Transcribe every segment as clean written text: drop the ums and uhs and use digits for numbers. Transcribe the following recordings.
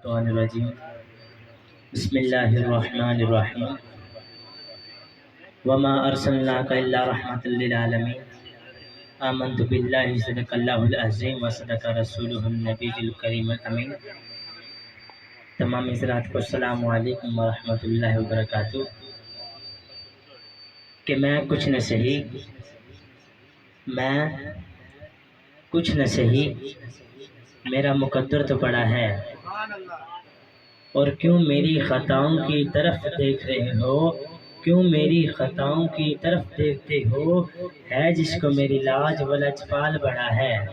रजीम बिस्मिल्लाहिर्रहमानिर्रहीम वमा अरसलनाका इल्ला रहमतल लिल आलमीन आमन्तु बिल्लाहि सदक़ल्लाहुल अज़ीम व सदक़ रसूलुहुन नबियुल करीमुल अमीन। तमाम हज़रात को अस्सलामु अलैकुम व रहमतुल्लाहि व बरकातुहू। कि मैं कुछ न सही मेरा मुकद्दर तो बड़ा है, और क्यों मेरी ख़ताओं की तरफ देख रहे हो, क्यों मेरी ख़ताओं की तरफ देखते हो, है जिसको मेरी लाज व लजपाल बड़ा है।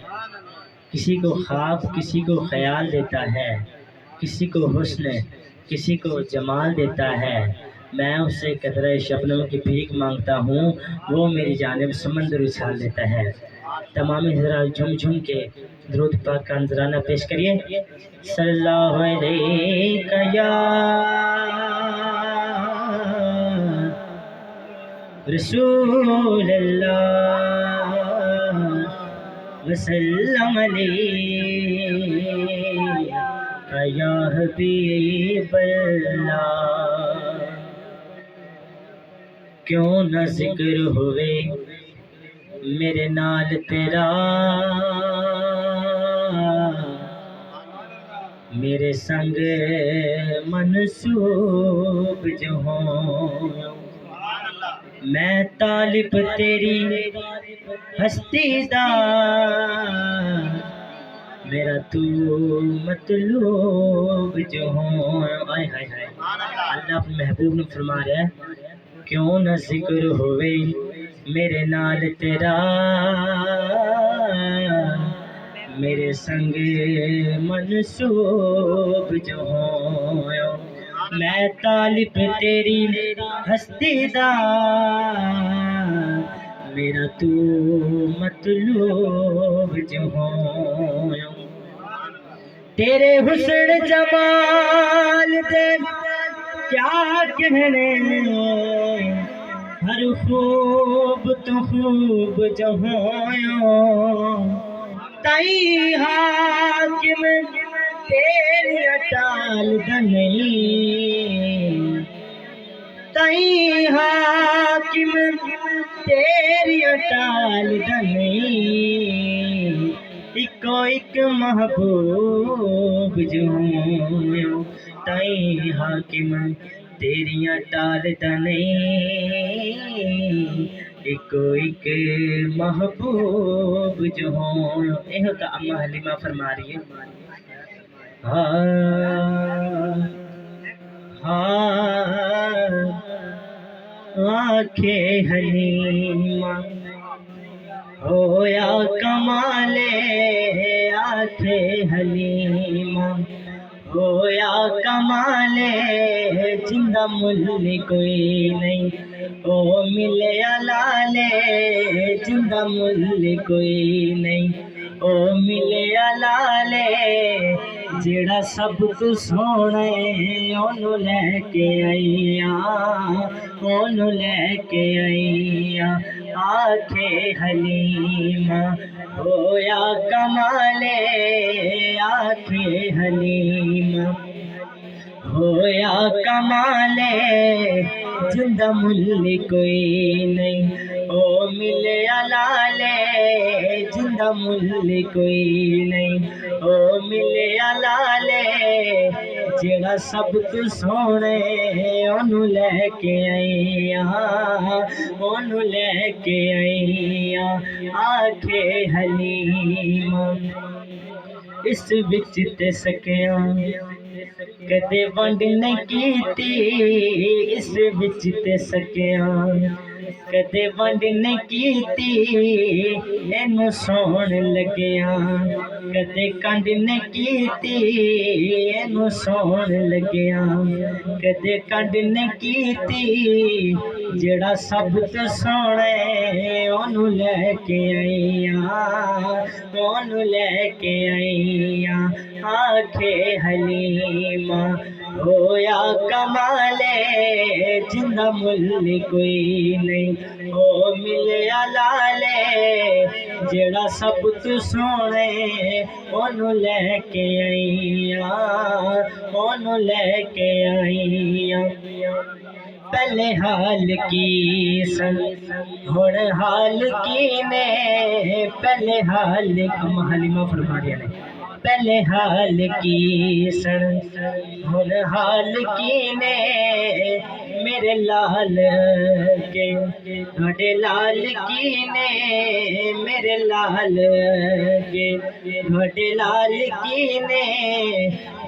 किसी को ख्वाब किसी को ख्याल देता है, किसी को हुस्न किसी को जमाल देता है। मैं उससे कतरे शबनम की भीख मांगता हूँ, वो मेरी जानिब समंदर उछाल देता है। तमाम हज़रात झुम झुम के दुरूद पाक का नजराना पेश करिए। सल्लल्लाहु अलैका या रसूल अल्लाह वसल्लम अलैका या हबीब अल्लाह। क्यों न जिक्र हुए मेरे नाल तेरा, मेरे संग मनसूब जो हो। मैं तालिब तेरी हस्ती दा, मेरा तू मतलूब जो हो। आय हाय हाय, अल्लाह अपने महबूब ने फरमा रहा है, क्यों न जिक्र होवे मेरे नाल तेरा, मेरे संग मनसूब जो हो। मैं तालिब तेरी हस्ती दा, मेरा तू मतलूब जो हो। तेरे हुस्न जमाल दे क्या कहने, हर खूब तो खूब जो हो। ताई हाकिम तेरी टाल नहीं, ताई हाकिम तेरी टाल नहीं। इको एक महबूब जो, ताई हाकिम तेरिया टाल नहीं। इको एक महबूब जो हो। यह तो अम्मा हलीमा फरमा रही है। आखे हलीमा होया कमाले, आखे हलीमा होया कमाले। जिंदा मुल्ल कोई नहीं ओ मिले लाले, जिंदा मुल्ल कोई नहीं ओ मिले लाले। जेड़ा सब तू सोने ओनू लैके आईया, ओनू लैके आईया। आखे हलीमा होया कमाले, आखे हलीमा होया कमाले। जिंदा मुल्ल कोई नहीं ओ मिले लाले, जिंदा मुल्ल कोई नहीं ओ मिले लाले। जेड़ा सब तू सोने ओनू लैके आईया, ओनू लैके आईया। आखे हलीमा इस विच ते सकिया कदे वंड नहीं कीती, इस विच ते सकिया कदे वंड नहीं कीती। इनू सोहण लगिया कदे कंड नहीं कीती, इनू सोहण लगिया कदे कंड नहीं कीती। जेड़ा सब तो सोने ओनू लैके आईया, ओनू लैके आईया। आखे हलीमा होया कमाले, जिंदा मुल्ल कोई नहीं ओ मिले लाले। जेड़ा सब तू सोने ओनू लैके आईया, ओनू लैके आईया। पहले हाल की सन हुण हाल की ने, पहले हाल हलीमा फरमा दिया ने, पहले हाल की सन हुण हाल की ने, मेरे लाल के थोड़े लाल की ने, मेरे लाल के थोड़े लाल की ने,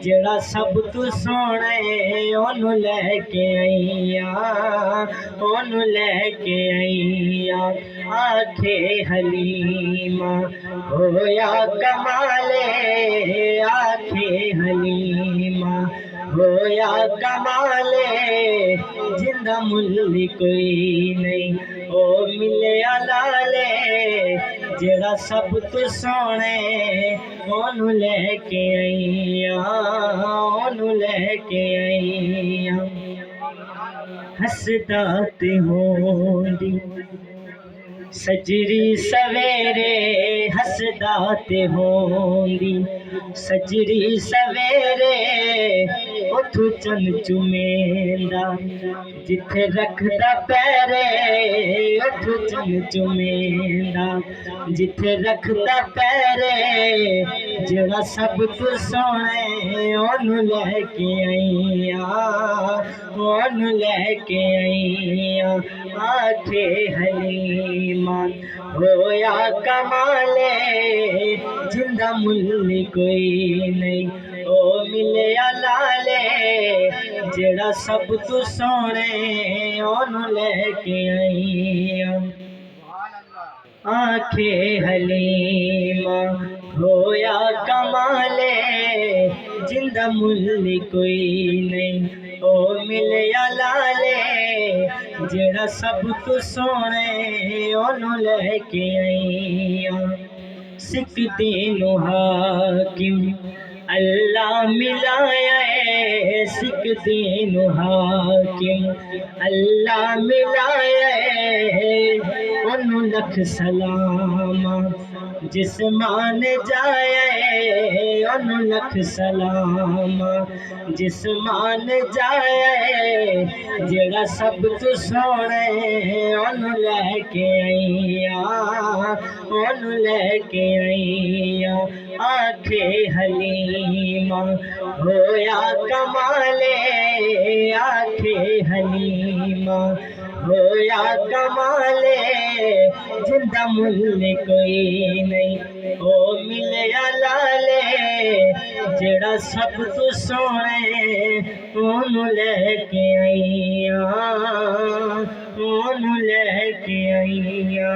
जेड़ा सब तू सोने ओनू लैके आईया, ओनू लैके आईया। आखे हलीमा होया कमाले, आखे हलीमा होया कमाले, जिंदा मुल्ल कोई नहीं ओ मिले लाले, जेड़ा सब तू सोने ओनू लैके आईया, ओनू लैके आईया। हसदा ते होंदी सजरी सवेरे, हसदा ते होंदी सजरी सवेरे, उठू चन चुमेंदा जिथे रखदा पैरे, उठू चन चुमेंदा जिथे रखदा पैरे, जेड़ा सब तू सोने ओनू लैके आईया, ओनू लैके आईया। आखे हलीमा होया कमाले, जिंदा मुल्ल कोई नहीं ओ मिले लाले, जेड़ा सब तू सोने ओनू लैके आईया। आखे हलीमा होया कमाले, जिंदा मुल्ल कोई नहीं ओ मिले लाले, जेड़ा सब तू सोने ओनू लैके आईया। सिख दीनू हाकिम अल्लाह मिलाया है, सिख दीनू हाकिम अल्लाह मिलाया है, ओनू लख सलामा जिस मान जाया है, ओनू लख सलामा जिस मान जाया है, जेड़ा सब तू सोने ओनू लैके आईया, ओनू लैके आईया। आखे हलीमा होया कमाले, आखे हलीमा होया कमाले, जिंदा मुल्ल कोई नहीं ओ मिले लाले, जेड़ा सब तू सोने ओनू लैके आईया, ओनू लैके आईया।